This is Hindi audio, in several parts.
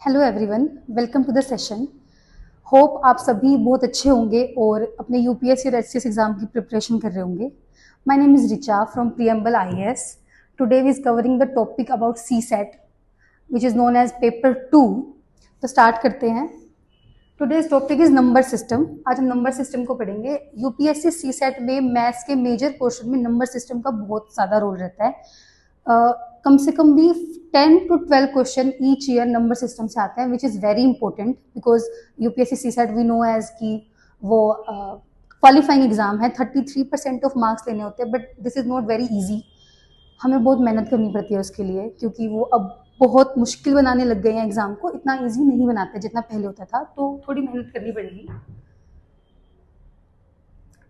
Hello everyone, welcome to the session. Hope आप सभी बहुत अच्छे होंगे और अपने यूपीएससी और एचसीएस एग्जाम की प्रिपरेशन कर रहे होंगे। My name is Richa from Preamble IAS. Today we is covering the topic about C SAT which is known as paper 2। तो स्टार्ट करते हैं। Today's topic is number system. आज हम नंबर सिस्टम को पढ़ेंगे। यूपीएससी सी सेट में मैथ्स के मेजर पोर्शन में नंबर सिस्टम का बहुत ज़्यादा रोल रहता है। कम से कम भी 10 to 12 question each year number system से आते हैं, which is very important because UPSC C SAT we know as कि वो क्वालिफाइंग एग्जाम है। 33% ऑफ मार्क्स लेने होते हैं, but this is not very easy. हमें बहुत मेहनत करनी पड़ती है उसके लिए, क्योंकि वो अब बहुत मुश्किल बनाने लग गए हैं एग्जाम को। इतना ईजी नहीं बनाते जितना पहले होता था, तो थोड़ी मेहनत करनी पड़ेगी।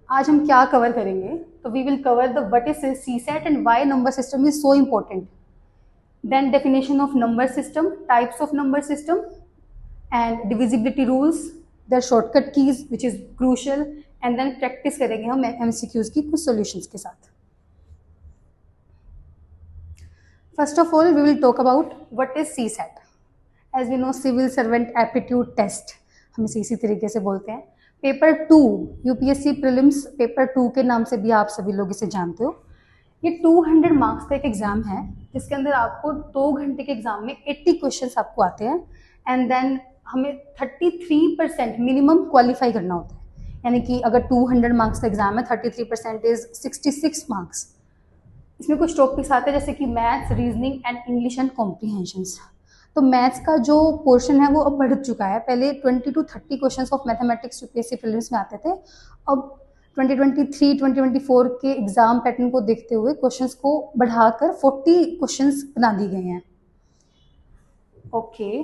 आज हम क्या कवर करेंगे? तो we will cover the what is C SAT and why number system is so important. Then definition of number system, types of number system, and divisibility rules, their shortcut keys which is crucial, and then practice करेंगे हम MCQs की कुछ solutions के साथ। First of all, we will talk about what is CSAT. As we know, Civil Servant Aptitude Test, हम इसे इसी तरीके से बोलते हैं। पेपर 2 यूपीएससी प्रीलिम्स पेपर 2 के नाम से भी आप सभी लोग इसे जानते हो। ये 200 मार्क्स का एक एग्जाम है, जिसके अंदर आपको 2 घंटे के एग्जाम में 80 क्वेश्चंस आपको आते हैं, एंड देन हमें 33% मिनिमम क्वालिफाई करना होता है। यानी कि अगर 200 मार्क्स का एग्जाम है, 33% इज 66 मार्क्स। इसमें कुछ टॉपिक्स आते हैं जैसे कि maths, reasoning and English and comprehensions. तो मैथ्स का जो पोर्शन है वो अब बढ़ चुका है। पहले 20 to 30 questions of mathematics UPSC prelims में आते थे। अब 2023-2024 के एग्जाम पैटर्न को देखते हुए क्वेश्चंस को बढ़ाकर 40 क्वेश्चंस बना दिए गए हैं। ओके,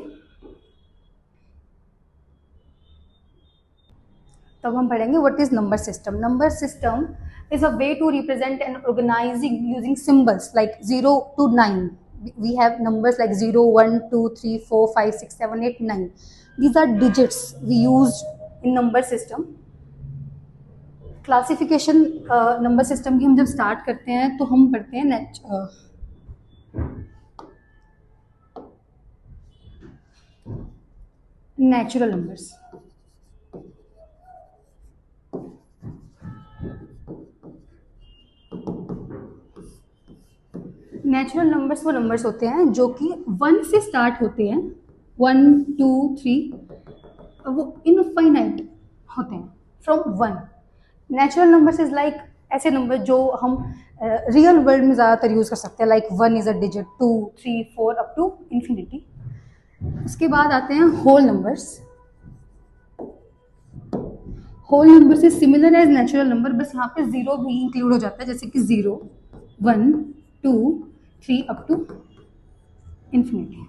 तब हम पढ़ेंगे what is number system. Number system is a way to represent and organising using symbols like 0 to 9. We have numbers like 0, 1, 2, 3, 4, 5, 6, 7, 8, 9. These are digits we use in number system. Classification number system की हम जब स्टार्ट करते हैं तो हम पढ़ते हैं नेचुरल नंबर्स। नेचुरल नंबर्स वो नंबर्स होते हैं जो कि 1 से स्टार्ट होते हैं। 1, 2, 3 वो इनफाइनाइट होते हैं from 1। Natural numbers is like ऐसे नंबर जो हम रियल वर्ल्ड में ज़्यादातर यूज़ कर सकते हैं, like 1 is a digit, 2, 3, 4 up to infinity. उसके बाद आते हैं होल नंबर्स। होल नंबर से सिमिलर एज नेचुरल नंबर, बस यहाँ पे 0 भी इंक्लूड हो जाता है, जैसे कि 0, 1, 2, 3 up to infinity.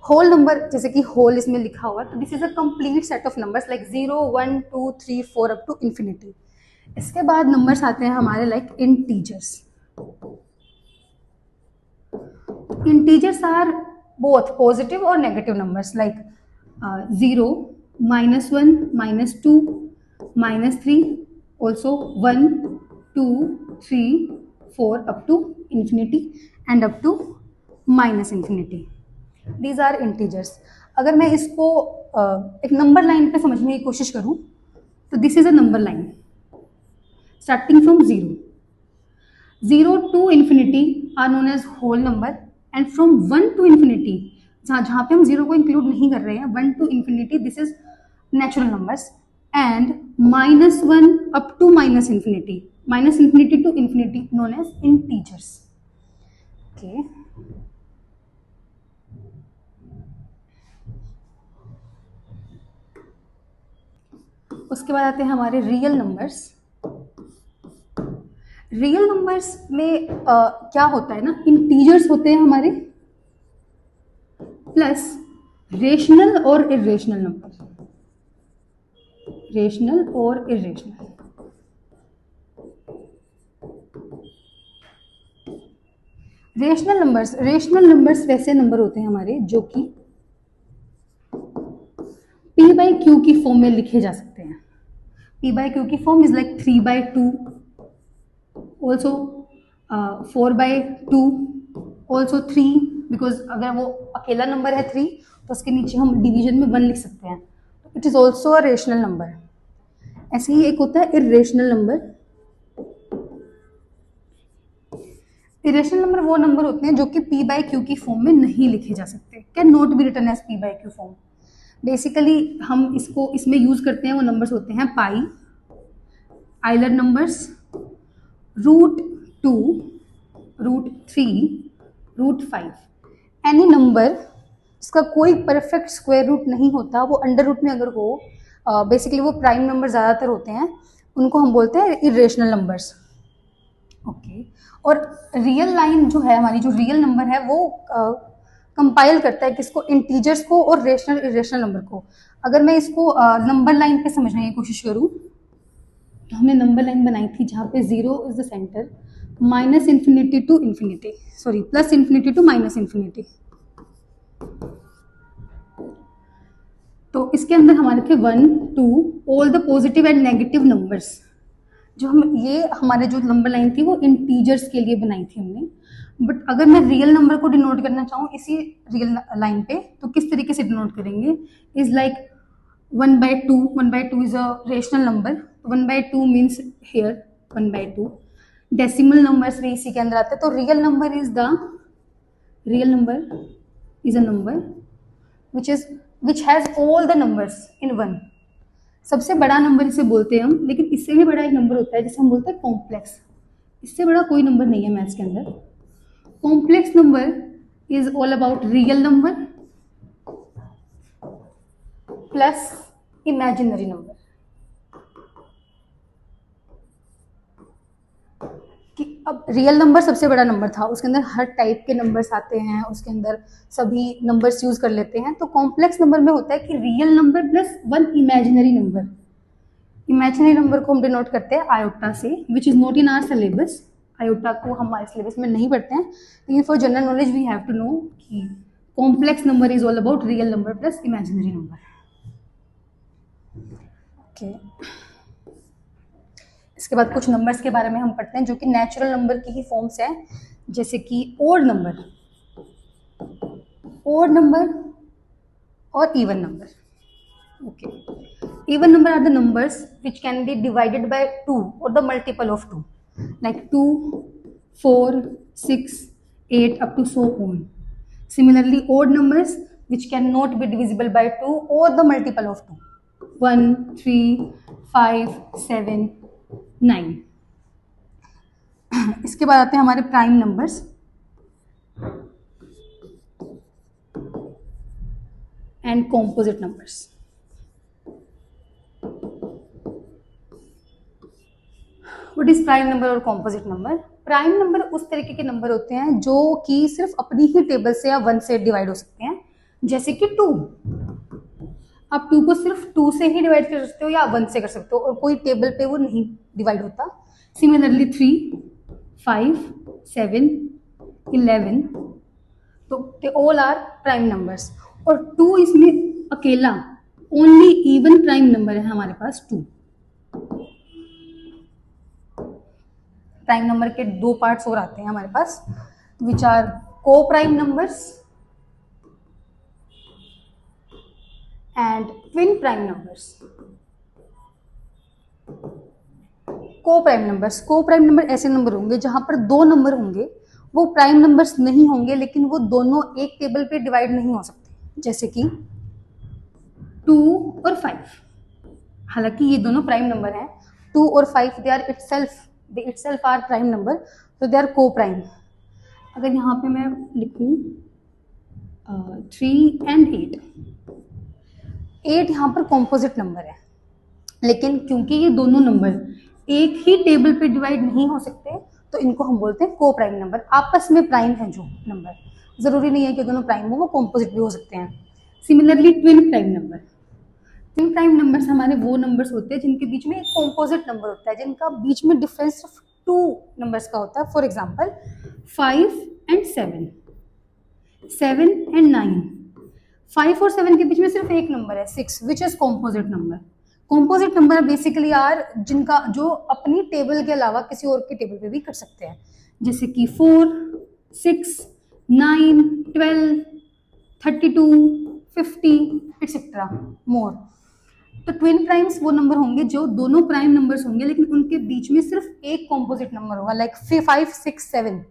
Whole number जैसे कि होल इसमें लिखा हुआ है, तो this is a complete set of numbers like 0, 1, 2, 3, 4 up to infinity. इसके बाद नंबर्स आते हैं हमारे like integers. Integers are both positive और negative numbers like 0, -1, -2, -3, also 1, 2, 3, 4 up to infinity and up to minus infinity. These are integers. अगर मैं इसको एक नंबर लाइन पे समझने की कोशिश करूं तो this is a number line starting from 0 to infinity are known as whole number, and from 1 to infinity जहाँ पे हम 0 को इंक्लूड नहीं कर रहे हैं, 1 to infinity this is natural numbers, and -1 up to minus infinity to infinity known as integers. Okay. उसके बाद आते हैं हमारे रियल नंबर्स। रियल नंबर्स में क्या होता है ना, इंटीजर्स होते हैं हमारे प्लस रेशनल और इरेशनल नंबर। रेशनल और इरेशनल। रेशनल नंबर्स वैसे नंबर होते हैं हमारे जो कि p/q की फॉर्म में लिखे जा सकते हैं। p/q की form is like 3/2, also 4/2, also 3, because अगर वो अकेला नंबर है 3 तो उसके नीचे हम डिवीजन में 1 लिख सकते हैं, तो it is also a rational number. ऐसे ही एक होता है इरेशनल नंबर। इरेशनल नंबर वो नंबर होते हैं जो कि p बाई क्यू की फॉर्म में नहीं लिखे जा सकते, cannot be written as p by Q form. Basically हम इसको इसमें यूज करते हैं वो नंबर्स होते हैं पाई, आइलर नंबर्स, √2, √3, √5। एनी नंबर इसका कोई परफेक्ट स्क्वायर रूट नहीं होता, वो अंडर रूट में अगर हो, बेसिकली वो प्राइम नंबर ज़्यादातर होते हैं, उनको हम बोलते हैं इरेशनल नंबर्स। ओके, और रियल लाइन जो है हमारी, जो रियल नंबर है वो कंपाइल करता है किसको, इंटीजर्स को और रेशनल इरेशनल नंबर को। अगर मैं इसको नंबर लाइन पे समझने की कोशिश करूँ तो हमने नंबर लाइन बनाई थी जहाँ पे 0 is the centre, minus infinity to infinity, sorry plus infinity to minus infinity. तो इसके अंदर हमारे थे 1, 2 all the positive and negative numbers. जो हम ये हमारे जो नंबर लाइन थी वो इंटीजर्स के लिए बनाई थी हमने। बट अगर मैं रियल नंबर को डिनोट करना चाहूँ इसी रियल लाइन पे, तो किस तरीके से डिनोट करेंगे, is like 1/2, 1/2 is a rational number, 1/2 means here 1/2। Decimal numbers भी इसी के अंदर आते हैं। तो real number is a number which has all the numbers in 1। सबसे बड़ा नंबर इसे बोलते हैं हम, लेकिन इससे भी बड़ा एक नंबर होता है जिसे हम बोलते हैं कॉम्प्लेक्स। इससे बड़ा कोई नंबर नहीं है मैथ्स के अंदर। Complex number is all about real number plus imaginary number. कि अब रियल नंबर सबसे बड़ा नंबर था, उसके अंदर हर टाइप के नंबर्स आते हैं, उसके अंदर सभी नंबर्स यूज कर लेते हैं। तो कॉम्प्लेक्स नंबर में होता है कि real number plus 1 imaginary number. Imaginary number को हम डिनोट करते हैं आयोटा से, which is not in our syllabus. Iota को हम हमारे सिलेबस में नहीं पढ़ते हैं, लेकिन for general knowledge we have to know कि complex number is all about real number plus imaginary number. Okay, इसके बाद कुछ नंबर्स के बारे में हम पढ़ते हैं जो कि नेचुरल नंबर की ही फॉर्म्स है, जैसे कि ओड नंबर और even number. Okay, even number are the numbers which can be divided by 2 और the multiple of 2, like 2, 4, 6, 8 up to so on. Similarly, odd numbers which cannot be divisible by 2 or the multiple of 2, 1, 3, 5, 7, 9। इसके बाद आते हैं हमारे prime numbers. And composite numbers. What is prime number और कॉम्पोजिट नंबर? प्राइम नंबर उस तरीके के नंबर होते हैं जो कि सिर्फ अपनी ही टेबल से या 1 से डिवाइड हो सकते हैं, जैसे कि 2। आप 2 को सिर्फ 2 से ही डिवाइड कर सकते हो या 1 से कर सकते हो, और कोई टेबल पे वो नहीं डिवाइड होता। सिमिलरली 3, 5, 7, 11, तो they all are prime numbers. और 2 इसमें अकेला ओनली इवन प्राइम नंबर है हमारे पास 2। प्राइम नंबर के 2 पार्ट्स और आते हैं हमारे पास, विच आर को prime numbers and twin prime numbers. को प्राइम नंबर ऐसे नंबर होंगे जहां पर 2 नंबर होंगे, वो प्राइम नंबर्स नहीं होंगे, लेकिन वो दोनों एक टेबल पे डिवाइड नहीं हो सकते, जैसे कि 2 और 5। हालांकि ये दोनों प्राइम नंबर हैं, 2 और 5, दे इटसेल्फ आर प्राइम नंबर, तो दे आर को प्राइम। अगर यहाँ पे मैं लिखूं 3 and 8 यहाँ पर कॉम्पोजिट नंबर है, लेकिन क्योंकि ये दोनों नंबर एक ही टेबल पे डिवाइड नहीं हो सकते, तो इनको हम बोलते हैं को प्राइम नंबर। आपस में प्राइम है जो नंबर, जरूरी नहीं है कि दोनों प्राइम हो, वो कॉम्पोजिट भी हो सकते हैं। सिमिलरली ट्विन प्राइम नंबर्स हमारे वो नंबर्स होते हैं जिनके बीच में एक कॉम्पोजिट नंबर होता है, जिनका बीच में डिफरेंस सिर्फ 2 नंबर्स का होता है। For example 5 and 7, 7 and 9। 5 और 7 के बीच में सिर्फ एक नंबर है 6, which is composite number. Composite number basically are जिनका जो अपनी टेबल के अलावा किसी और की टेबल पे भी कर सकते हैं, जैसे कि 4, 6, 9, 12, 32, 50 एक्सेट्रा मोर। तो ट्विन प्राइम्स वो नंबर होंगे जो दोनों प्राइम नंबर्स होंगे लेकिन उनके बीच में सिर्फ एक कॉम्पोजिट नंबर होगा, लाइक 5, 6, 7।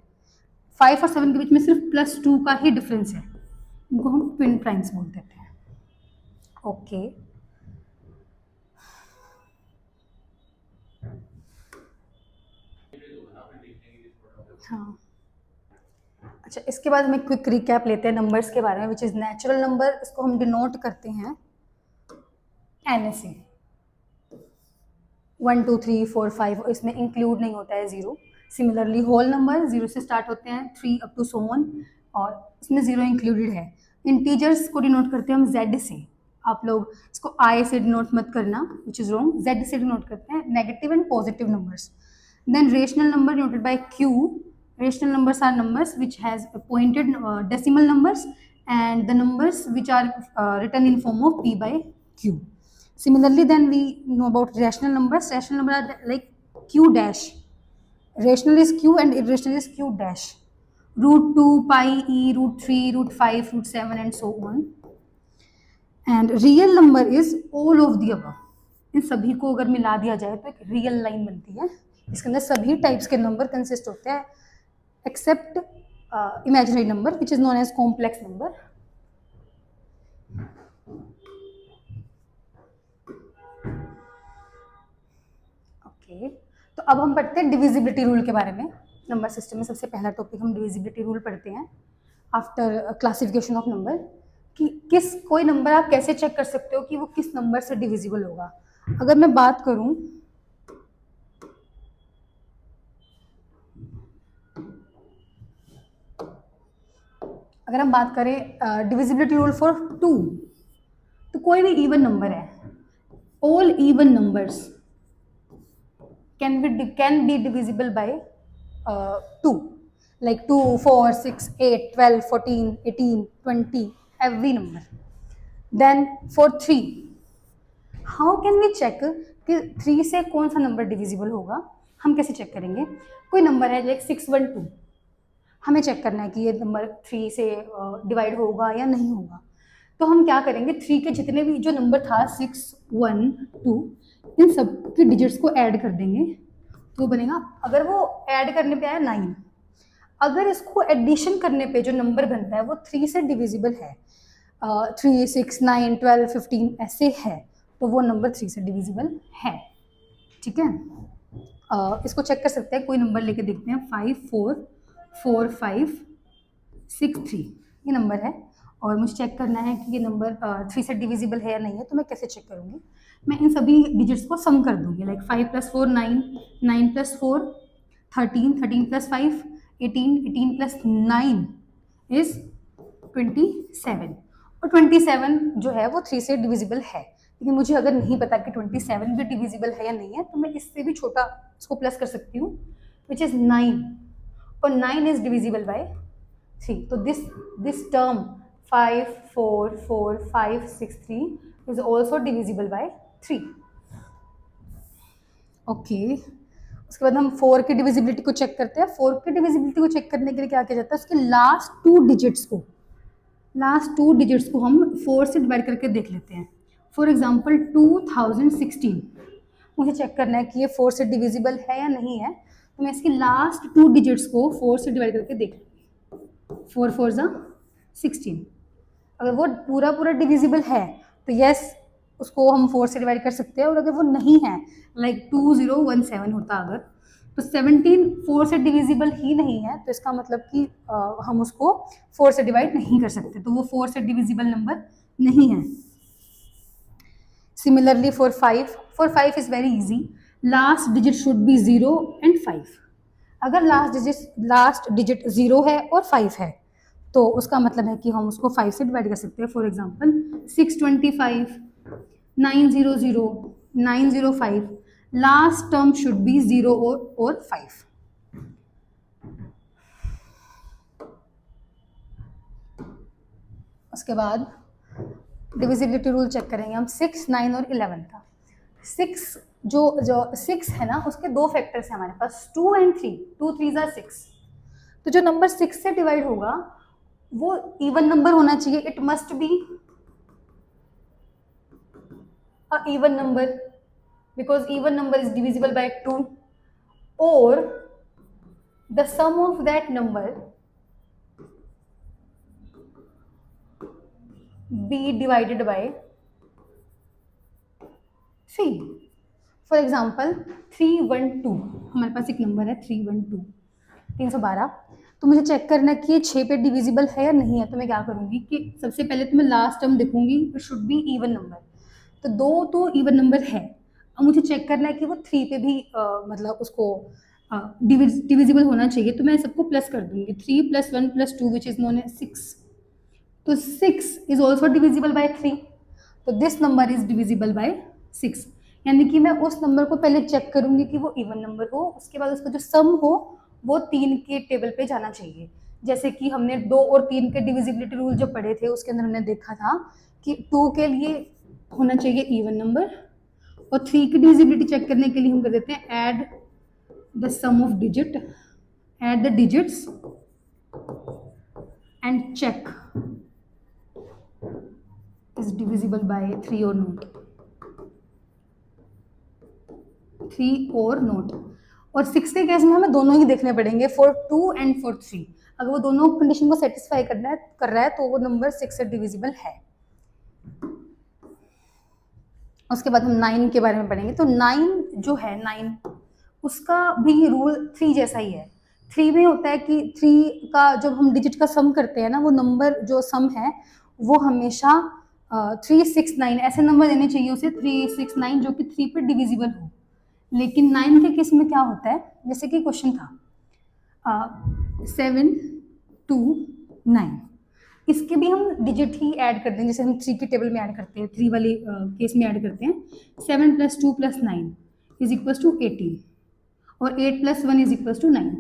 5 और 7 के बीच में सिर्फ +2 का ही डिफरेंस है, इनको हम ट्विन प्राइम्स बोल देते हैं। ओके, हाँ, अच्छा, इसके बाद हम एक क्विक रिकैप लेते हैं नंबर्स के बारे में, विच इज़ नेचुरल नंबर। इसको हम डिनोट करते हैं NSA, 1, 2, 3, 4, 5, इसमें इंक्लूड नहीं होता है 0। सिमिलरली होल नंबर 0 से स्टार्ट होते हैं, 3 अप टू सो ऑन, और इसमें 0 इंक्लूडेड है। इंटीजर्स को डिनोट करते हैं हम Z से। आप लोग इसको I से डिनोट मत करना, विच इज़ रॉन्ग। Z से डिनोट करते हैं negative and positive numbers. Then rational number denoted by Q। Rational numbers are numbers which has pointed decimal numbers and the numbers which are written in form of P by Q. Similarly, then we know about rational numbers. Rational numbers are like Q dash. Rational is Q and irrational is Q dash. √2, pi, e, √3, √5, √7 and so on. And real number is all of the above. इन सभी को अगर मिला दिया जाए तो एक रियल लाइन बनती है। इसके अंदर सभी टाइप्स के नंबर कंसिस्ट होते हैं except imaginary number which is known as complex number. Okay, तो अब हम पढ़ते हैं डिविजिबिलिटी रूल के बारे में। नंबर सिस्टम में सबसे पहला टॉपिक हम डिविजिबिलिटी रूल पढ़ते हैं आफ्टर क्लासिफिकेशन ऑफ नंबर, कि किस कोई नंबर आप कैसे चेक कर सकते हो कि वो किस नंबर से डिविजिबल होगा। अगर मैं बात करूं, अगर हम बात करें डिविजिबिलिटी रूल फॉर 2, तो कोई भी इवन नंबर है, all even numbers can be divisible by 2, like 2, 4, 6, 8, 12, 14, 18, 20, every number. Then for 3, how can we check कि 3 से कौन सा नंबर डिविजिबल होगा? हम कैसे चेक करेंगे? कोई नंबर है लाइक 612, हमें चेक करना है कि ये नंबर 3 से डिवाइड होगा या नहीं होगा। तो हम क्या करेंगे, 3 के जितने भी जो नंबर था 6, 1, 2, इन सब के डिजिट्स को ऐड कर देंगे तो बनेगा, अगर वो ऐड करने पे आया 9, अगर इसको एडिशन करने पे जो नंबर बनता है वो 3 से डिविजिबल है, 3, 6, 9, 12, 15 ऐसे है, तो वो नंबर 3 से डिविजिबल है। ठीक है, इसको चेक कर सकते हैं, कोई नंबर लेके देखते हैं, 5, 4, 4, 5, 6, 3 ये नंबर है, और मुझे चेक करना है कि ये नंबर 3 से डिविजिबल है या नहीं है। तो मैं कैसे चेक करूँगी, मैं इन सभी डिजिट्स को सम कर दूंगी, लाइक 5 + 4 9, 9 + 4 13, 13 + 5 18, 18 + 9 इज 27, और 27 जो है वो 3 से डिविजिबल है। लेकिन मुझे अगर नहीं पता कि 27 भी डिविजिबल है या नहीं है, तो मैं इससे भी छोटा इसको प्लस कर सकती हूँ, विच इज़ 9, और 9 इज डिविजिबल बाय 3। तो this term 5, 4, 4, 5, 6, 3 is also divisible by 3. Okay, उसके बाद हम 4 की डिविजिबिलिटी को चेक करते हैं। 4 की डिविजिबिलिटी को चेक करने के लिए क्या किया जाता है, उसके लास्ट 2 डिजिट्स को हम 4 से डिवाइड करके देख लेते हैं। फॉर एग्जाम्पल 2016, मुझे चेक करना है कि ये 4 से डिविजिबल है या नहीं है, तो मैं इसकी लास्ट 2 डिजिट्स को 4 से डिवाइड करके देख लूँगी। 4 4 ज़ा 16, अगर वो पूरा डिविजिबल है तो यस उसको हम 4 से डिवाइड कर सकते हैं, और अगर वो नहीं है, लाइक 2017 होता अगर, तो 17 4 से डिविजिबल ही नहीं है, तो इसका मतलब कि हम उसको 4 से डिवाइड नहीं कर सकते, तो वो 4 से डिविजिबल नंबर नहीं है। Similarly for 5 is very easy, last digit should be 0 and 5। अगर लास्ट डिजिट 0 है और 5 है, तो उसका मतलब है कि हम उसको 5 से डिवाइड कर सकते हैं। For example 625, 900, 905, last term should be 0 और 5। उसके बाद डिविजिबिलिटी रूल चेक करेंगे हम 6, 9 और 11 का। 6 जो 6 है ना, उसके 2 फैक्टर्स हैं हमारे पास, 2 and 3, 2 3 ज़ा 6। तो जो नंबर 6 से डिवाइड होगा वो इवन नंबर होना चाहिए, it must be a even number because even number is divisible by 2, or the sum of that number be divided by 3. For example 312, हमारे पास एक नंबर है 312 312। तो मुझे चेक करना है कि ये 6 पे डिविजिबल है या नहीं है। तो मैं क्या करूँगी कि सबसे पहले तो मैं लास्ट टर्म देखूंगी, it should be even number. तो 2 तो इवन नंबर है। अब मुझे चेक करना है कि वो 3 पे भी मतलब उसको डिविजिबल होना चाहिए। तो मैं सबको प्लस कर दूंगी, 3 + 1 + 2 विच इज नोन एज 6। तो 6 इज ऑल्सो डिविजिबल बाय 3। तो this number is divisible by 6। यानी कि मैं उस नंबर को पहले चेक करूंगी कि वो इवन नंबर हो, उसके बाद उसका जो सम हो वो 3 के टेबल पे जाना चाहिए। जैसे कि हमने 2 और 3 के डिविजिबिलिटी रूल जो पढ़े थे उसके अंदर हमने देखा था कि 2 के लिए होना चाहिए इवन नंबर, और 3 की डिविजिबिलिटी चेक करने के लिए हम कर देते हैं add the sum of digit, add the digits and check is divisible by 3 or not, 3 और नोट। और 6 के केस में हमें दोनों ही देखने पड़ेंगे, फॉर 2 एंड फॉर 3। अगर वो दोनों कंडीशन को सेटिस्फाई कर रहा है तो वो नंबर 6 से डिविजिबल है। उसके बाद हम 9 के बारे में पढ़ेंगे। तो 9 जो है 9 उसका भी रूल 3 जैसा ही है। 3 में होता है कि 3 का जब हम डिजिट का सम करते हैं ना, वो नंबर जो सम है वो हमेशा 369 ऐसे नंबर देने चाहिए उसे, 369 जो कि 3 पे डिविजिबल हो। लेकिन 9 के केस में क्या होता है, जैसे कि क्वेश्चन था 7 2 9, इसके भी हम डिजिट ही ऐड कर देंगे, जैसे हम 3 के टेबल में ऐड करते हैं, 3 वाले केस में ऐड करते हैं। 7 + 2 + 9 = 18, और 8 + 1 = 9।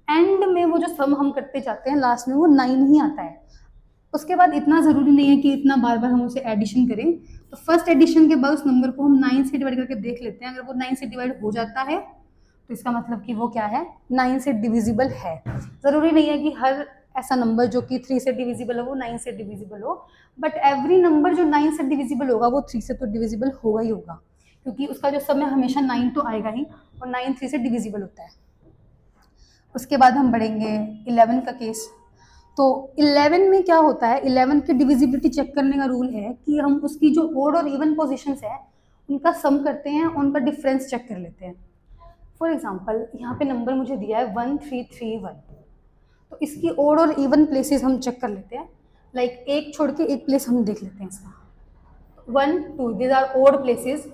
एंड में वो जो सम हम करते जाते हैं लास्ट में वो 9 ही आता है। उसके बाद इतना ज़रूरी नहीं है कि इतना बार बार हम उसे एडिशन करें। तो फर्स्ट एडिशन के बाद उस नंबर को हम 9 से डिवाइड करके देख लेते हैं। अगर वो 9 से डिवाइड हो जाता है तो इसका मतलब कि वो क्या है, 9 से डिविजिबल है। ज़रूरी नहीं है कि हर ऐसा नंबर जो कि 3 से डिविजिबल हो वो 9 से डिविजिबल हो, बट एवरी नंबर जो 9 से डिविजिबल होगा वो 3 से तो डिविजिबल होगा ही होगा, क्योंकि उसका जो सम है हमेशा 9 तो आएगा ही, और 9 3 से डिविजिबल होता है। उसके बाद हम बढ़ेंगे 11 का केस। तो 11 में क्या होता है, 11 की डिविजिबिलिटी चेक करने का रूल है कि हम उसकी जो ओड और इवन पोजीशंस है उनका सम करते हैं, उनका डिफरेंस चेक कर लेते हैं। फॉर एग्जांपल यहाँ पे नंबर मुझे दिया है 1331, तो इसकी ओड और इवन प्लेसेस हम चेक कर लेते हैं। लाइक एक छोड़ के एक प्लेस हम देख लेते हैं इसका, 1 2 दीज आर ओड प्लेसेस,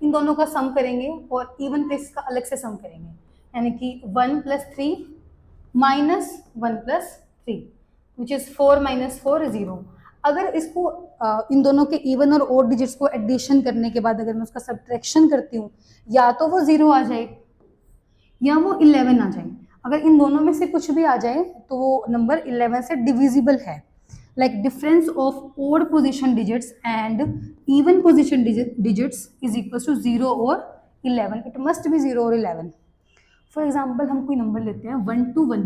इन दोनों का सम करेंगे और इवन प्लेसेस का अलग से सम करेंगे। यानी कि 1 + 3 -1 + 3 विच इज़ 4 - 4 0। अगर इसको इन दोनों के इवन और ओड डिजिट्स को एडिशन करने के बाद अगर मैं उसका सब्ट्रैक्शन करती हूँ, या तो वो 0 आ जाए या वो 11 आ जाए। अगर इन दोनों में से कुछ भी आ जाए तो वो नंबर 11 से डिविजिबल है। Like difference of odd position digits and even position digits is equal to 0 और 11, इट मस्ट बी 0 और 11। फॉर एग्जाम्पल हम कोई नंबर लेते हैं 121,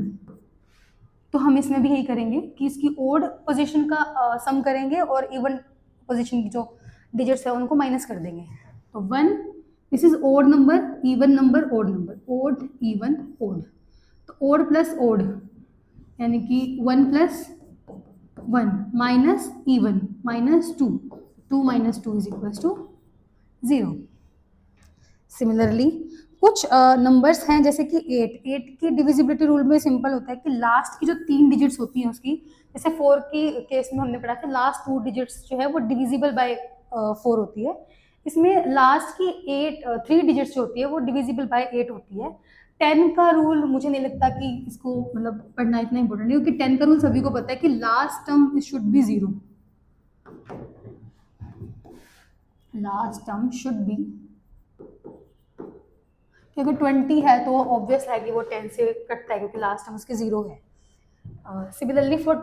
तो हम इसमें भी यही करेंगे कि इसकी ओड पोजीशन का सम करेंगे और इवन पोजीशन की जो डिजिट्स है उनको माइनस कर देंगे। तो 1 this is odd number, even number, odd number, odd even odd. तो ओड प्लस ओड यानी कि 1 + 1 माइनस इवन -2, 2 - 2 = 0। सिमिलरली कुछ नंबर्स हैं जैसे कि 8 की डिविजिबिलिटी रूल में सिंपल होता है कि लास्ट की जो 3 डिजिट्स होती हैं उसकी, जैसे 4 की केस में हमने पढ़ा था लास्ट 2 डिजिट्स जो है वो डिविजिबल बाय 4 होती है। इसमें लास्ट की 3 डिजिट्स जो होती है वो डिविजिबल बाय 8 होती है। 10 का रूल मुझे नहीं लगता कि इसको मतलब पढ़ना इतना इंपॉर्टेंट है, क्योंकि 10 का रूल सभी को पता है कि last term should be 0, last term should be, क्योंकि 20 है तो ऑब्वियस है कि वो 10 से कटता है क्योंकि लास्ट टर्म उसके 0 है। सिमिलरली फॉर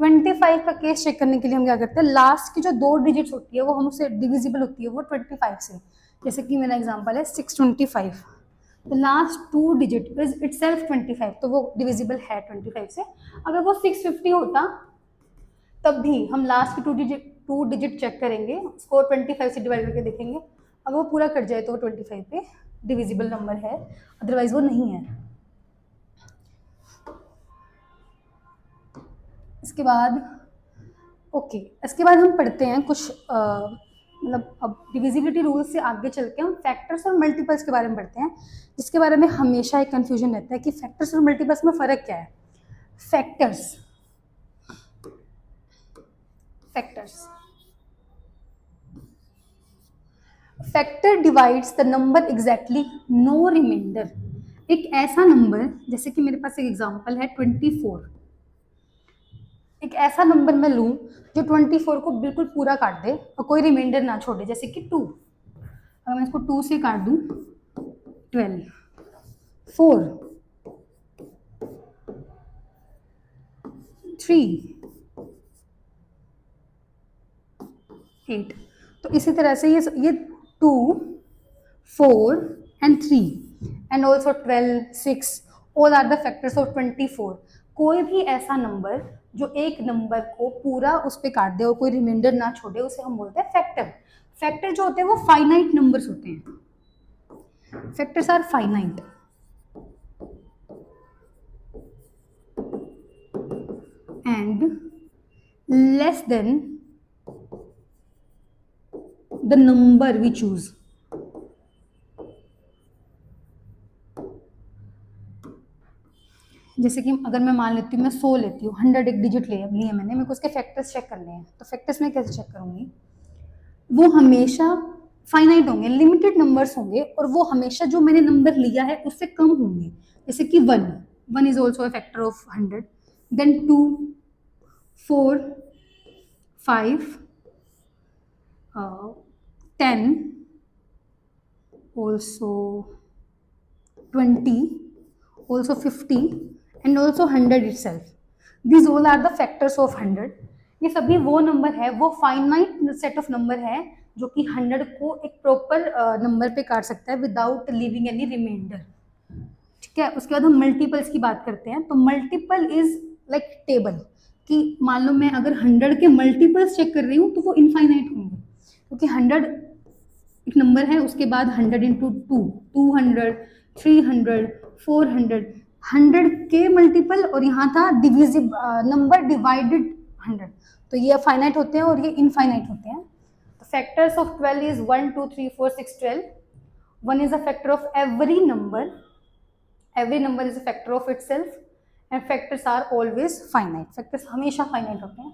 25 का केस चेक करने के लिए हम क्या करते हैं, लास्ट की जो 2 डिजिट्स होती है वो हमसे डिविजिबल होती है वो 25 से। जैसे कि मेरा एग्जांपल है 625, तो लास्ट 2 डिजिट इज इटसेल्फ 25, तो वो डिविजिबल है 25 से। अगर वो 650 होता तब भी हम लास्ट के 2 डिजिट चेक करेंगे, उसको 25 से डिवाइड करके देखेंगे, अगर वो पूरा कट जाए तो वो 25 पे डिविजिबल नंबर है, अदरवाइज वो नहीं है। इसके बाद इसके बाद हम पढ़ते हैं कुछ मतलब अब डिविजिबिलिटी रूल से आगे चल के हम फैक्टर्स और मल्टीपल्स के बारे में पढ़ते हैं, जिसके बारे में हमेशा एक कन्फ्यूजन रहता है कि फैक्टर्स और मल्टीपल्स में फ़र्क क्या है। Factor divides the number exactly, no remainder. एक ऐसा नंबर, जैसे कि मेरे पास एक एग्जांपल है 24, एक ऐसा नंबर मैं लूं जो 24 को बिल्कुल पूरा काट दे और कोई रिमाइंडर ना छोड़े, जैसे कि 2। अगर मैं इसको 2 से काट दूं, 12, 4, 3, 8। तो इसी तरह से ये 2, 4 and 3 and also 12, 6 all are the factors of 24। कोई भी ऐसा नंबर जो एक नंबर को पूरा उस पर काट दे और कोई रिमाइंडर ना छोड़े, उसे हम बोलते हैं फैक्टर। फैक्टर जो होते हैं वो फाइनाइट नंबर्स होते हैं। Factors are finite and less than the number we choose. जैसे कि अगर मैं मान लेती हूँ मैं 100 लेती हूँ, 100 एक डिजिट लिए मैंने, मेरे को उसके फैक्टर्स चेक करने हैं, तो फैक्टर्स में कैसे चेक करूँगी? वो हमेशा फाइनाइट होंगे, लिमिटेड नंबर्स होंगे, और वो हमेशा जो मैंने नंबर लिया है उससे कम होंगे। जैसे कि 1 is also a factor of 100, then 2, 4, 5, 10, also 20, also 50 and also 100 itself. These all are the factors of 100. ये सभी वो नंबर है, वो फाइनाइट सेट ऑफ नंबर है जो कि 100 को एक प्रॉपर नंबर पे काट सकता है विदाउट लिविंग एनी रिमाइंडर। ठीक है, उसके बाद हम मल्टीपल्स की बात करते हैं। तो मल्टीपल इज लाइक टेबल, कि मान लो मैं अगर 100 के मल्टीपल्स चेक कर रही हूँ तो वो इनफाइनाइट होंगे, क्योंकि 100 एक नंबर है, उसके बाद 100 इंटू 2, 200, 300, 400, 100 के मल्टीपल, और यहाँ था डिविजिब नंबर डिवाइडेड 100, तो ये फाइनाइट होते हैं और ये इनफाइनाइट होते हैं। तो factors of 12 is 1, 2, 3, 4, 6, 12। 1 is a factor of every number is a factor of itself, and factors are always finite. factors हमेशा finite होते हैं।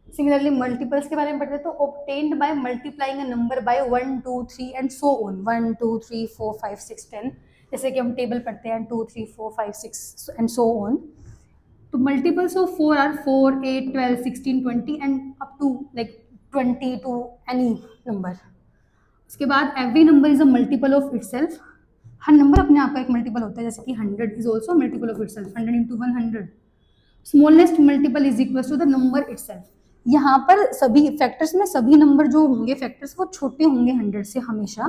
सिमिलरली मल्टीपल्स के बारे में पढ़ते हैं, तो obtained by multiplying a number by 1, 2, 3 and so on, 1, 2, 3, 4, 5, 6, 10, जैसे कि हम टेबल पढ़ते हैं 2, 3, 4, 5, 6 and so on। तो multiples of 4 are 4, 8, 12, 16, 20 and up to like 20 to any number. उसके बाद every number is a multiple of itself. हर नंबर अपने आप का एक मल्टीपल होता है, जैसे कि 100 is also multiple of itself, 100 into 100। Smallest multiple is equal to the number itself. यहाँ पर सभी फैक्टर्स में सभी नंबर जो होंगे फैक्टर्स वो छोटे होंगे 100 से हमेशा।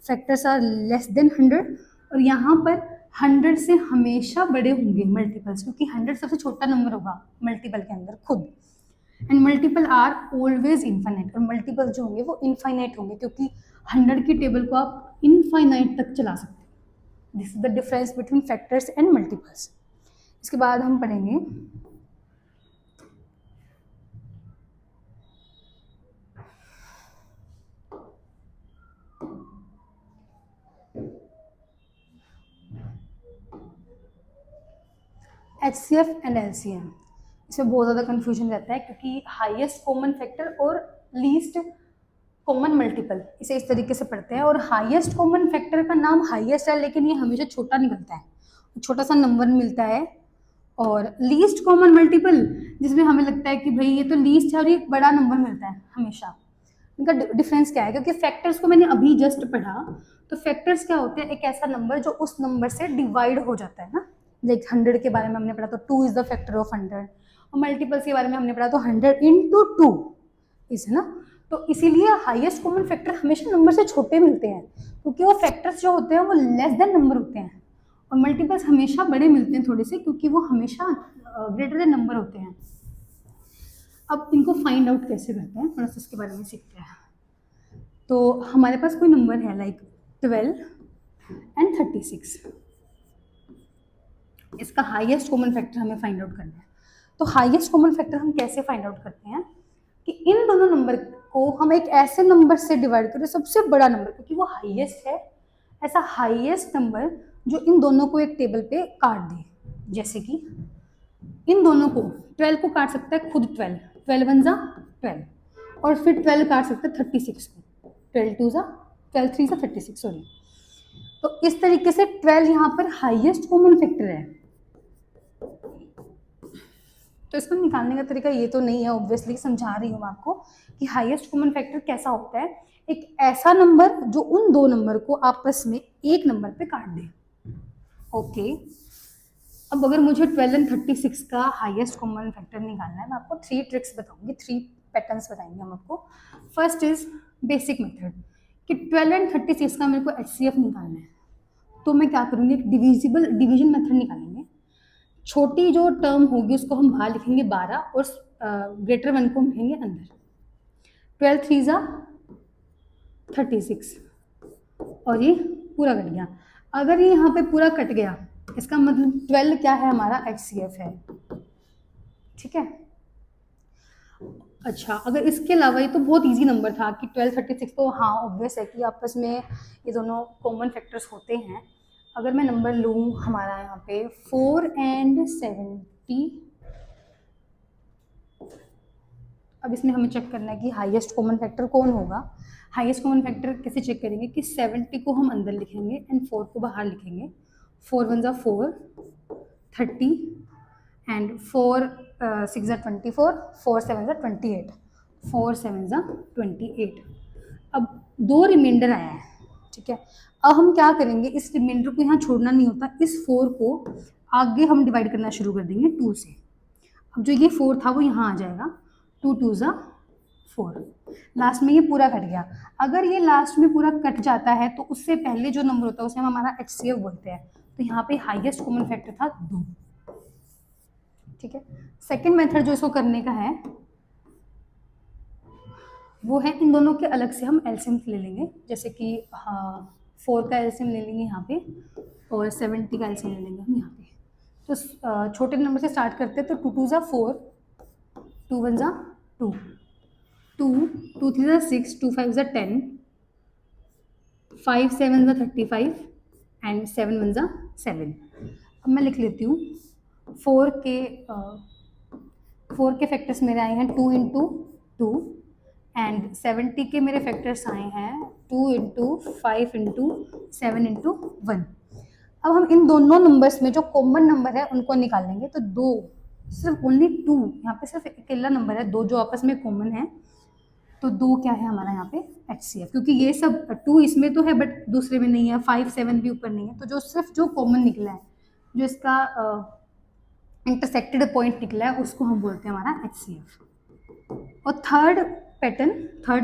फैक्टर्स आर लेस देन 100, और यहाँ पर 100 से हमेशा बड़े होंगे मल्टीपल्स, क्योंकि 100 सबसे छोटा नंबर होगा मल्टीपल के अंदर खुद। And multiple are always infinite, और मल्टीपल जो होंगे वो इनफाइनाइट होंगे, क्योंकि 100 की टेबल को आप इनफाइनाइट तक चला सकते हैं। This is the difference between factors and multiples. इसके बाद हम पढ़ेंगे HCF एंड LCM। इसमें बहुत ज़्यादा कन्फ्यूजन रहता है, क्योंकि हाईएस्ट कॉमन फैक्टर और लीस्ट कॉमन मल्टीपल इसे इस तरीके से पढ़ते हैं, और हाईएस्ट कॉमन फैक्टर का नाम हाईएस्ट है, लेकिन ये हमेशा छोटा निकलता है, छोटा सा नंबर मिलता है। और लीस्ट कॉमन मल्टीपल, जिसमें हमें लगता है कि भाई ये तो लीस्ट है और ये बड़ा नंबर मिलता है हमेशा। इनका डिफरेंस क्या है? क्योंकि फैक्टर्स को मैंने अभी जस्ट पढ़ा, तो फैक्टर्स क्या होते हैं? एक ऐसा नंबर जो उस नंबर से डिवाइड हो जाता है ना, लाइक 100 के बारे में हमने पढ़ा तो 2 इज द फैक्टर ऑफ 100, और मल्टीपल्स के बारे में हमने पढ़ा तो 100 इंटू 2 इज है ना। तो इसीलिए हाईएस्ट कॉमन फैक्टर हमेशा नंबर से छोटे मिलते हैं, क्योंकि वो फैक्टर्स जो होते हैं वो लेस देन नंबर होते हैं, और मल्टीपल्स हमेशा बड़े मिलते हैं थोड़े से, क्योंकि वो हमेशा ग्रेटर देन नंबर होते हैं। अब इनको फाइंड आउट कैसे करते हैं, थोड़ा सा इसके बारे में सीखते हैं। तो हमारे पास कोई नंबर है लाइक 12 एंड 36, इसका हाईएस्ट कॉमन फैक्टर हमें फाइंड आउट करना है। तो हाईएस्ट कॉमन फैक्टर हम कैसे फाइंड आउट करते हैं कि इन दोनों नंबर को हम एक ऐसे नंबर से डिवाइड करें, सबसे बड़ा नंबर, क्योंकि वो हाईएस्ट है, ऐसा हाईएस्ट नंबर जो इन दोनों को एक टेबल पे काट दे। जैसे कि इन दोनों को 12 को काट सकता है खुद 12, 12 वन जा 12, और फिर 12 काट सकता है 36 को, 12 टू जा 12 थ्री जा 36, सॉरी। तो इस तरीके से 12 यहाँ पर हाईएस्ट कॉमन फैक्टर है। तो इसको निकालने का तरीका ये तो नहीं है, ऑब्वियसली समझा रही हूँ मैं आपको कि हाईएस्ट कॉमन फैक्टर कैसा होता है, एक ऐसा नंबर जो उन दो नंबर को आपस में एक नंबर पे काट दे। ओके, अब अगर मुझे 12 एंड 36 का हाईएस्ट कॉमन फैक्टर निकालना है, मैं आपको 3 ट्रिक्स बताऊंगी, 3 पैटर्न्स बताएंगे हम आपको। फर्स्ट इज बेसिक मेथड कि 12 एंड 36 का मेरे को HCF निकालना है, तो मैं क्या करूँगी, डिवीजन मेथड निकालेंगे। छोटी जो टर्म होगी उसको हम बाहर लिखेंगे 12, और ग्रेटर वन को हम लिखेंगे अंदर। 12 थ्री जा 36, और ये पूरा कट गया। अगर ये यहाँ पे पूरा कट गया, इसका मतलब 12 क्या है, हमारा HCF है। ठीक है, अच्छा, अगर इसके अलावा, ये तो बहुत इजी नंबर था कि 12 36, तो हाँ ऑब्वियस है कि आपस में ये दोनों कॉमन फैक्टर्स होते हैं। अगर मैं नंबर लूँ हमारा यहाँ पे 4 एंड 70, अब इसमें हमें चेक करना है कि हाईएस्ट कॉमन फैक्टर कौन होगा। हाईएस्ट कॉमन फैक्टर कैसे चेक करेंगे कि 70 को हम अंदर लिखेंगे एंड 4 को बाहर लिखेंगे। 4 वन जा 4, 30 एंड 4 6 जा 24, 4 7 जा 28, 4 7 जा 28। अब 2 रिमाइंडर आया है, ठीक है। अब हम क्या करेंगे, इस रिमाइंडर को यहाँ छोड़ना नहीं होता, इस 4 को आगे हम डिवाइड करना शुरू कर देंगे 2 से। अब जो ये 4 था वो यहाँ आ जाएगा, 2 2 जा 4, लास्ट में ये पूरा कट गया। अगर ये लास्ट में पूरा कट जाता है तो उससे पहले जो नंबर होता है उसे हम हमारा HCF बोलते हैं। तो यहाँ पे हाईएस्ट कॉमन फैक्टर था 2। ठीक है, सेकेंड मेथड जो इसको करने का है वो है इन दोनों के अलग से हम एलसीएम ले लेंगे। जैसे कि हाँ, 4 का एलसीएम ले लेंगे यहाँ पे, और 70 का एलसीएम ले लेंगे हम यहाँ पे। तो छोटे नंबर से स्टार्ट करते हैं। तो 2 2 जा 4, 2 1 जा 2, 2 2 3 जा 6, 2 5 जा 10, 5 7 जा 35 एंड 7 1 जा 7। अब मैं लिख लेती हूँ 4 के फैक्टर्स मेरे आए हैं 2 इंटू 2, एंड 70 के मेरे फैक्टर्स आए हैं 2 इंटू 5 इंटू 7 इंटू 1। अब हम इन दोनों नंबर्स में जो कॉमन नंबर है उनको निकालेंगे। तो 2, सिर्फ ओनली 2, यहाँ पे सिर्फ अकेला नंबर है 2 जो आपस में कॉमन है। तो 2 क्या है हमारा यहाँ पे HCF, क्योंकि ये सब 2 इसमें तो है बट दूसरे में नहीं है, 5 7 भी ऊपर नहीं है। तो जो सिर्फ जो कॉमन निकला है, जो इसका इंटरसेक्टेड पॉइंट निकला है, उसको हम बोलते हैं हमारा HCF। और थर्ड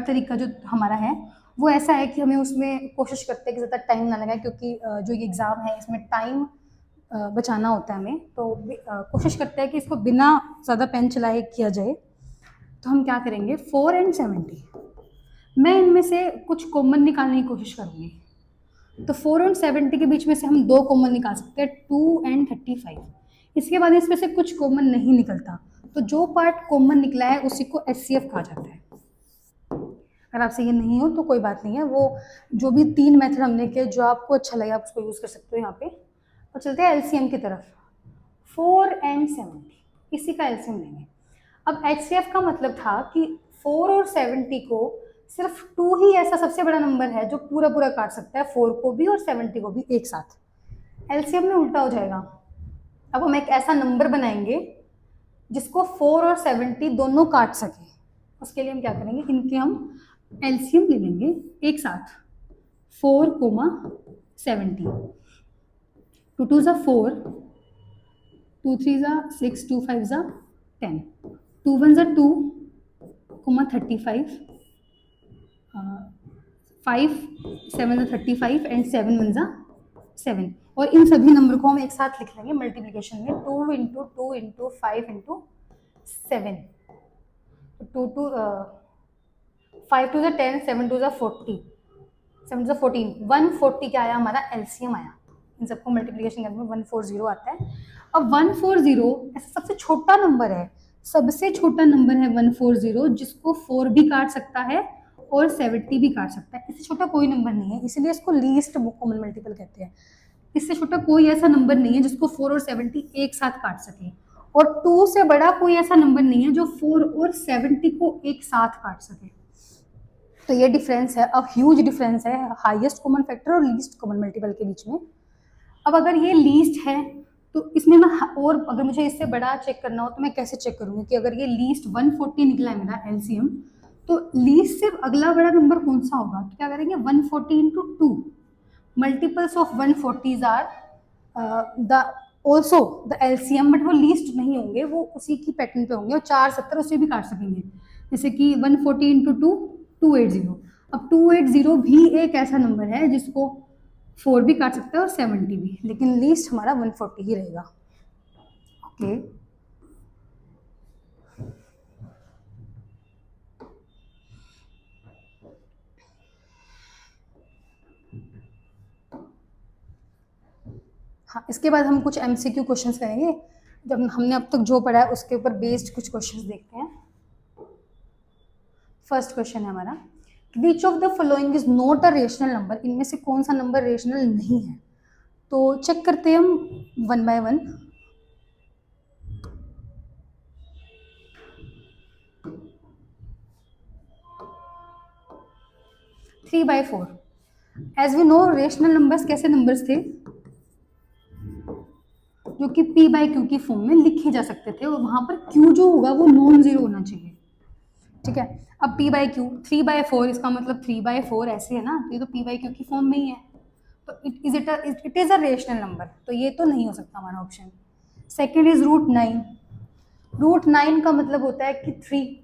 तरीका जो हमारा है वो ऐसा है कि हमें उसमें कोशिश करते हैं कि ज़्यादा टाइम ना लगाए, क्योंकि जो ये एग्ज़ाम है इसमें टाइम बचाना होता है हमें। तो कोशिश करते हैं कि इसको बिना ज़्यादा पेन चलाए किया जाए। तो हम क्या करेंगे, 4 एंड 70, मैं इनमें से कुछ कॉमन निकालने की कोशिश करूँगी। तो 4 और 70 के बीच में से हम 2 कॉमन निकाल सकते हैं, 2 एंड 35। इसके बाद इसमें से कुछ कॉमन नहीं निकलता, तो जो पार्ट कॉमन निकला है उसी को HCF कहा जाता है। अगर आपसे ये नहीं हो तो कोई बात नहीं है, वो जो भी 3 मेथड हमने किए, जो आपको अच्छा लगे आप उसको यूज़ कर सकते हो यहाँ पे। और चलते हैं LCM की तरफ। 4 एंड 70, इसी का LCM लेंगे। अब HCF का मतलब था कि 4 और 70 को सिर्फ 2 ही ऐसा सबसे बड़ा नंबर है जो पूरा पूरा काट सकता है, 4 को भी और 70 को भी एक साथ। LCM में उल्टा हो जाएगा। अब हम एक ऐसा नंबर बनाएंगे जिसको 4 और 70 दोनों काट सके। उसके लिए हम क्या करेंगे, इनके हम LCM ले लेंगे एक साथ, 4 70, 2 2 जा 4, 2 3 जा 6, 2 5 जा 10, 2 1 जा 2, 35 5 7 35 एंड 7 1 7, और इन सभी नंबर को हम एक साथ लिख लेंगे मल्टीप्लिकेशन में, 2 into 2 into 5 into 7, 2 to 5 to 10, 7 to 40, 7 to 14, 140 क्या आया हमारा एलसीएम आया। इन सबको मल्टीप्लिकेशन करने में 140 आता है। अब 140 ऐसा सबसे छोटा नंबर है, सबसे छोटा नंबर है 140, जिसको 4 भी काट सकता है और 70 भी काट सकता है। इससे छोटा कोई नंबर नहीं है, इसलिए इसको लीस्ट कॉमन मल्टीपल कहते हैं। इससे छोटा कोई ऐसा नंबर नहीं है जिसको 4 और 70 एक साथ काट सके, और 2 से बड़ा कोई ऐसा नंबर नहीं है जो 4 और 70 को एक साथ काट सके। तो ये डिफरेंस है, अब ह्यूज डिफरेंस है हाईएस्ट कॉमन फैक्टर और लीस्ट कॉमन मल्टीपल के बीच में। अब अगर ये लीस्ट है तो इसमें मैं, और अगर मुझे इससे बड़ा चेक करना हो तो मैं कैसे चेक करूंगी कि अगर ये लीस्ट 140 निकला है मेरा एलसीएम, तो लीस्ट से अगला बड़ा नंबर कौन सा होगा? तो क्या करेंगे, 140 into 2, multiples of 140 are the also the LCM, but वो लीस्ट नहीं होंगे, वो उसी की पैटर्न पे होंगे, और 4 70 उसे भी काट सकेंगे। जैसे कि 140 इंटू 2 280। अब 280 भी एक ऐसा नंबर है जिसको 4 भी काट सकता है और 70 भी, लेकिन लीस्ट हमारा 140 ही रहेगा। ओके, हाँ, इसके बाद हम कुछ एमसीक्यू क्वेश्चंस करेंगे। जब हमने अब तक जो पढ़ा है उसके ऊपर बेस्ड कुछ क्वेश्चंस देखते हैं। फर्स्ट क्वेश्चन है हमारा, which of the following is not a rational number, इनमें से कौन सा नंबर रेशनल नहीं है? तो चेक करते हैं हम one by one. Three by four, as we know rational numbers कैसे नंबर्स थे, जो कि p बाय क्यू की फॉर्म में लिखे जा सकते थे, और वहां पर q जो होगा वो नॉन जीरो होना चाहिए। ठीक है, अब p बाय क्यू 3 बाय 4, इसका मतलब 3 बाय 4 ऐसे है ना, तो ये तो p बाय क्यू की फॉर्म में ही है, तो it is a rational number, तो ये तो नहीं हो सकता हमारा ऑप्शन। सेकेंड इज √9, √9 का मतलब होता है कि 3,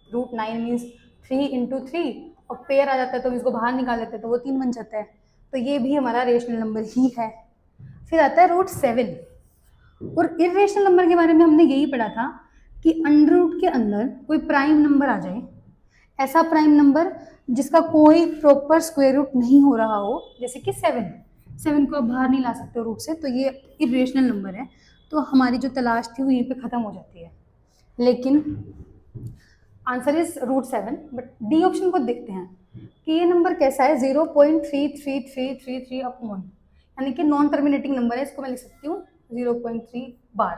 √9 मीन्स 3 इंटू 3, और पेयर आ जाता है तो इसको बाहर निकाल लेते हैं तो वो 3 बन जाता है, तो ये भी हमारा रेशनल नंबर ही है। फिर आता है √7, और इरेशनल नंबर के बारे में हमने यही पढ़ा था कि अंडर रूट के अंदर कोई प्राइम नंबर आ जाए, ऐसा प्राइम नंबर जिसका कोई प्रॉपर स्क्वायर रूट नहीं हो रहा हो, जैसे कि 7 को आप बाहर नहीं ला सकते रूट से, तो ये इरेशनल नंबर है, तो हमारी जो तलाश थी वो यहीं पे ख़त्म हो जाती है। लेकिन answer is √7, but D option को देखते हैं कि ये नंबर कैसा है, 0.333333 अपॉन, यानी कि नॉन टर्मिनेटिंग नंबर है, इसको मैं लिख सकती हूँ 0.3 बार,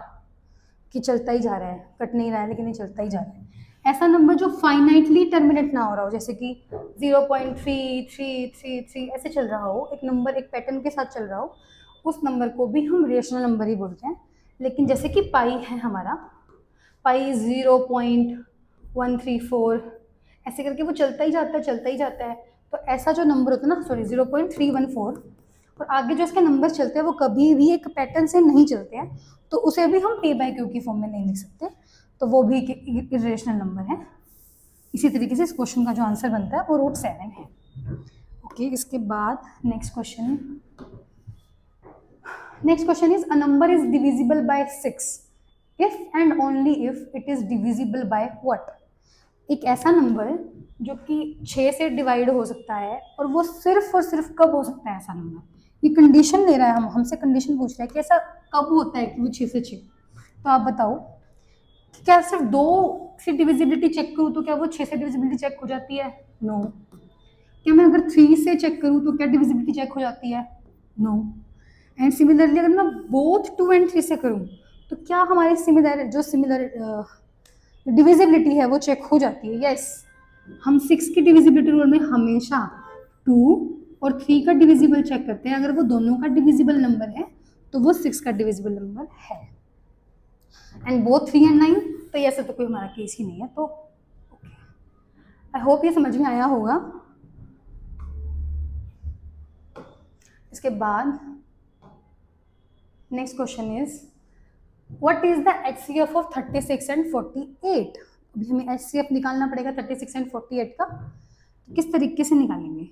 कि चलता ही जा रहा है, कट नहीं रहा है लेकिन ये चलता ही जा रहा है। ऐसा नंबर जो फाइनाइटली टर्मिनेट ना हो रहा हो, जैसे कि 0.3333 ऐसे चल रहा हो, एक नंबर एक पैटर्न के साथ चल रहा हो, उस नंबर को भी हम रेशनल नंबर ही बोलते हैं। लेकिन जैसे कि पाई है हमारा, पाई 0.134 ऐसे करके वो चलता ही जाता है, चलता ही जाता है, तो ऐसा जो नंबर होता है ना, सॉरी 0.314, और आगे जो इसके नंबर चलते हैं वो कभी भी एक पैटर्न से नहीं चलते हैं, तो उसे भी हम p बाय क्यू की फॉर्म में नहीं लिख सकते, तो वो भी इरेशनल नंबर है। इसी तरीके से इस क्वेश्चन का जो आंसर बनता है वो √7 है। ओके, इसके बाद next question is a number is divisible by 6 if and only if it is divisible by what? एक ऐसा नंबर जो कि 6 से डिवाइड हो सकता है, और वो सिर्फ और सिर्फ कब हो सकता है ऐसा नंबर? ये कंडीशन ले रहा है, हमसे कंडीशन पूछ रहा है कि ऐसा कब होता है कि वो 6 से 6। तो आप बताओ कि क्या सिर्फ 2 से डिविजिबिलिटी चेक करूँ तो क्या वो 6 से डिविजिबिलिटी चेक हो जाती है? नो। क्या मैं अगर 3 से चेक करूँ तो क्या डिविजिबिलिटी चेक हो जाती है? नो। एंड सिमिलरली अगर मैं बोथ 2 एंड 3 से करूँ तो क्या हमारी सिमिलर डिविजिबिलिटी है वो चेक हो जाती है? यस। हम 6 की डिविजिबिलिटी रूल में हमेशा 2 और 3 का डिविजिबल चेक करते हैं, अगर वो दोनों का डिविजिबल नंबर है तो वो 6 का डिविजिबल नंबर है, एंड बोथ 3 एंड 9, तो ऐसा तो कोई हमारा केस ही नहीं है। तो आई होप ये समझ में आया होगा। इसके बाद next question is what is the HCF of 36 and 48? अभी हमें HCF निकालना पड़ेगा 36 एंड 48 का। तो किस तरीके से निकालेंगे?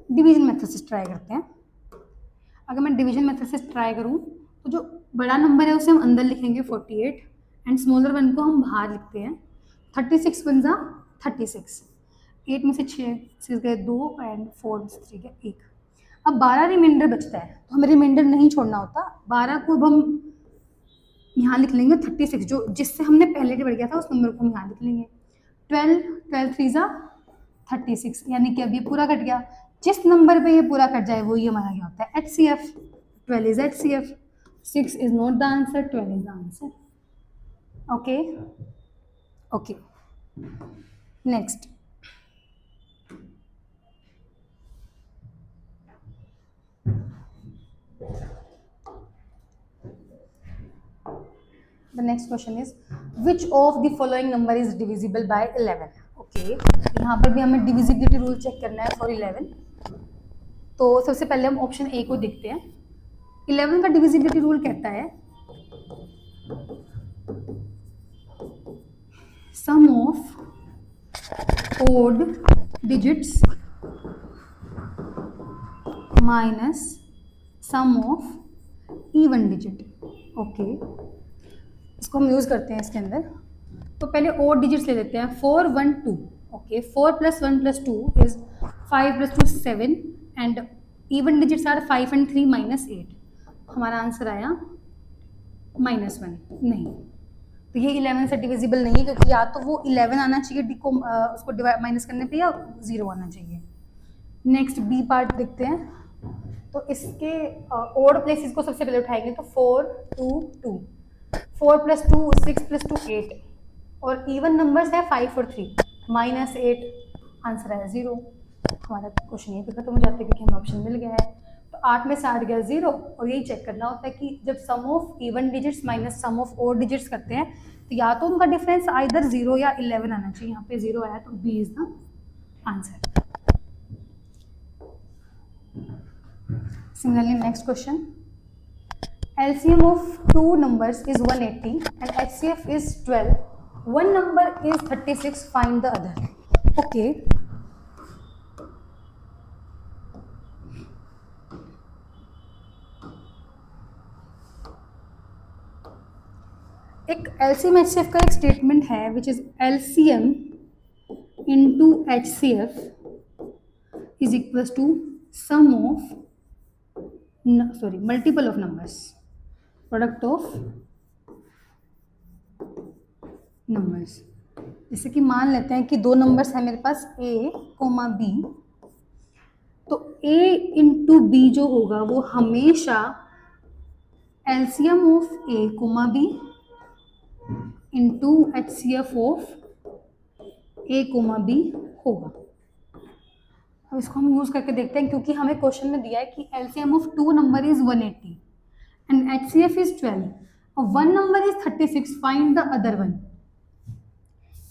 डिवीजन मेथड से ट्राई करते हैं। अगर मैं डिवीजन मेथड से ट्राई करूँ तो जो बड़ा नंबर है उसे हम अंदर लिखेंगे 48 एंड स्मॉलर वन को हम बाहर लिखते हैं। 36 बन जा 36, 8 में से 6 6 गए 2 एंड 4 में से 3 गए 1। अब 12 रिमाइंडर बचता है तो हमें रिमाइंडर नहीं छोड़ना होता। 12 को अब हम यहाँ लिख लेंगे 36, जो जिससे हमने पहले डिवाइड किया था उस नंबर को हम यहाँ लिख लेंगे। 12 3 जा 36, यानी कि अब ये पूरा कट गया। जिस नंबर पे ये पूरा कट जाए वो ये हमारा क्या होता है? HCF। 12 is HCF, 6 is not the answer, 12 is the answer. Okay okay, next. The next question is which of the following number is divisible by 11? Okay, यहाँ पर भी हमें divisibility rule चेक करना है for 11। तो सबसे पहले हम ऑप्शन ए को देखते हैं। 11 का divisibility rule कहता है sum of odd digits minus sum of even digit। Okay, इसको हम यूज़ करते हैं इसके अंदर। तो पहले ओड डिजिट्स ले लेते हैं। 4 1 2। Okay, 4 + 1 + 2 is 5 + 2 7 and even digits are 5 and 3 -8। हमारा आंसर आया -1। नहीं, तो ये 11 से डिविजिबल नहीं है, क्योंकि या तो वो 11 आना चाहिए डी को उसको डिवाइड माइनस करने पे, या 0 आना चाहिए। नेक्स्ट बी पार्ट देखते हैं। तो इसके ओड प्लेसेस को सबसे पहले उठाएंगे। तो 4 2 2, 4 + 2 6 + 2 8, और इवन नंबर्स है 5 और 3, -8। आंसर है 0। हमारा क्वेश्चन यहीं पे खत्म हो जाता है क्योंकि हमें ऑप्शन मिल गया है। तो 8 में से 8 गया 0, और यही चेक करना होता है कि जब sum of even digits minus sum of odd digits करते हैं तो या तो उनका डिफरेंस आइदर 0 या 11 आना चाहिए। यहाँ पे 0 आया तो B is the answer. Similarly, next question. LCM of two numbers is 180 and HCF is 12. One number is 36. Find the other. Okay. एक LCM HCF का एक स्टेटमेंट है which is LCM into HCF is equals to sum of multiple of numbers, product of numbers। जैसे कि मान लेते हैं कि दो नंबर्स है मेरे पास a, b, तो a इंटू बी जो होगा वो हमेशा LCM of a, b into HCF of a, b होगा। अब इसको हम यूज करके देखते हैं, क्योंकि हमें क्वेश्चन में दिया है कि LCM of two number is 180 and HCF is 12 और one number is 36। Find the other one.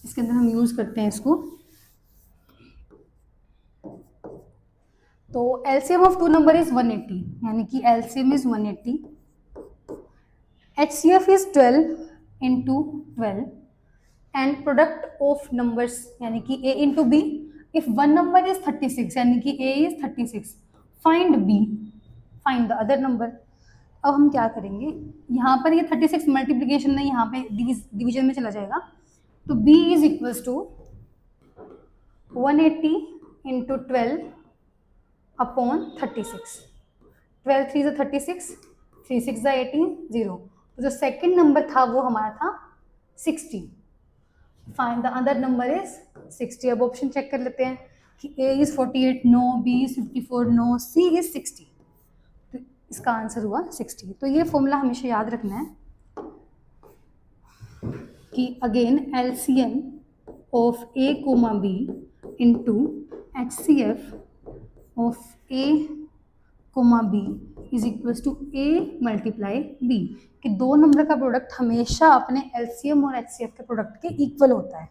इसके अंदर हम यूज करते हैं इसको। तो LCM of two number is 180, यानी कि LCM is 180, HCF is 12 into 12 and product of numbers यानी कि a into b। If one number is 36 यानी कि a is 36, find b, find the other number. अब हम क्या करेंगे, यहाँ पर ये 36 मल्टीप्लीकेशन नहीं, यहाँ पे डिवीजन में चला जाएगा। तो b is equals to 180 into 12 upon 36। 12 3 is 36, 3 6 is 18, 0। तो जो सेकेंड नंबर था वो हमारा था 60। Find the other number is 60। अब ऑप्शन चेक कर लेते हैं कि a is 48, no, b is 54, no, c is 60। तो इसका आंसर हुआ 60। तो ये फॉर्मूला हमेशा याद रखना है कि again LCM of a, b into HCF of a, b is equals to a multiply b, कि दो नंबर का प्रोडक्ट हमेशा अपने एलसीएम और HCF के प्रोडक्ट के इक्वल होता है।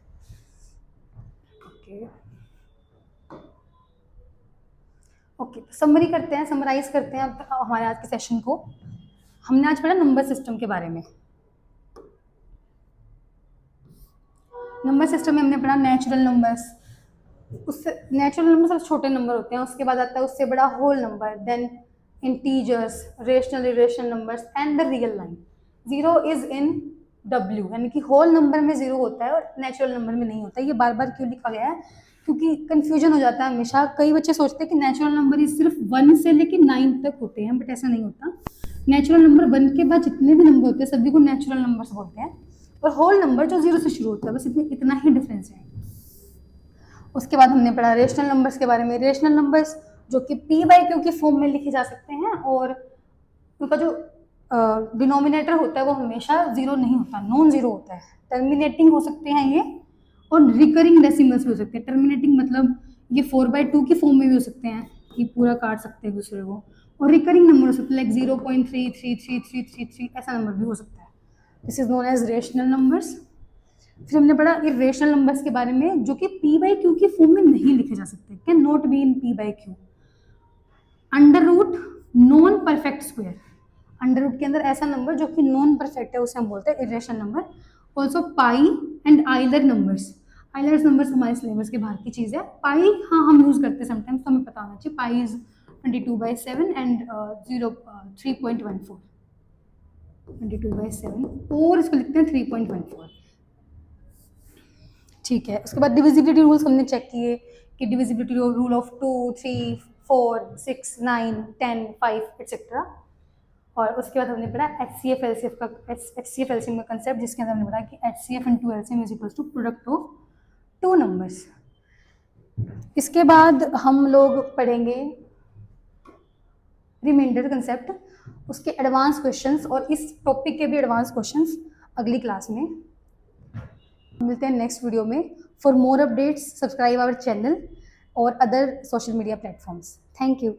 ओके, समरी करते हैं, समराइज करते हैं अब हमारे आज के सेशन को। हमने आज पढ़ा नंबर सिस्टम के बारे में। नंबर सिस्टम में हमने पढ़ा नेचुरल नंबर्स, उससे नेचुरल नंबर सबसे छोटे नंबर होते हैं, उसके बाद आता है उससे बड़ा whole number, then integers, rational irrational numbers and the real line. Zero is in W, यानी कि होल नंबर में जीरो होता है और नेचुरल नंबर में नहीं होता है। ये बार बार क्यों लिखा गया है? क्योंकि कंफ्यूजन हो जाता है हमेशा। कई बच्चे सोचते हैं कि नेचुरल नंबर ही सिर्फ 1 से लेकर 9 तक होते हैं, बट ऐसा नहीं होता। नेचुरल नंबर 1 के बाद जितने भी नंबर होते हैं सभी को नेचुरल नंबर्स बोलते हैं, और होल नंबर जो जीरो से शुरू होता है, बस इतना ही डिफरेंस है। उसके बाद हमने पढ़ा रेशनल नंबर्स के बारे में। रेशनल नंबर्स जो कि पी बाई क्यू के फॉर्म में लिखे जा सकते हैं, और उनका जो डिनोमिनेटर होता है वो हमेशा जीरो नहीं होता, नॉन जीरो होता है। टर्मिनेटिंग हो सकते हैं ये, और रिकरिंग डेसिमल्स भी हो सकते हैं। टर्मिनेटिंग मतलब ये 4/2 की फॉर्म में भी हो सकते हैं, कि पूरा काट सकते हैं दूसरे को, और रिकरिंग नंबर हो सकते हैं लाइक 0.33333, ऐसा नंबर भी हो सकता है। This is known as rational numbers. फिर हमने पढ़ा इरेशनल नंबर्स के बारे में, जो कि पी बाई क्यू की फॉर्म में नहीं लिखे जा सकते, cannot be in P by Q. Under root non perfect square, under root के अंदर ऐसा नंबर जो कि नॉन परफेक्ट है उसे हम बोलते हैं irrational number. Also pi and Euler numbers. Euler's numbers हमारे सिलेबस के बाहर की चीज़ है। पाई हाँ हम यूज़ करते हैं समटाइम्स, तो हमें पता होना चाहिए। पाई इज 22/7 एंड 3.14, 22/7, और इसको लिखते हैं 3.14। ठीक है। उसके बाद डिविजिबिलिटी रूल्स हमने चेक किए कि डिविजिबिलिटी रूल ऑफ 2, 3, 4, 6, 9, 10, 5 एक्सेट्रा। और उसके बाद हमने पढ़ा HCF LCF का कंसेप्ट, जिसके अंदर हमने पढ़ा कि HCF into LCM is equals to product of two numbers. इसके बाद हम लोग पढ़ेंगे रिमाइंडर कंसेप्ट, उसके एडवांस क्वेश्चंस, और इस टॉपिक के भी एडवांस क्वेश्चंस अगली क्लास में। मिलते हैं नेक्स्ट वीडियो में। For more updates subscribe our channel और other social media platforms. Thank you.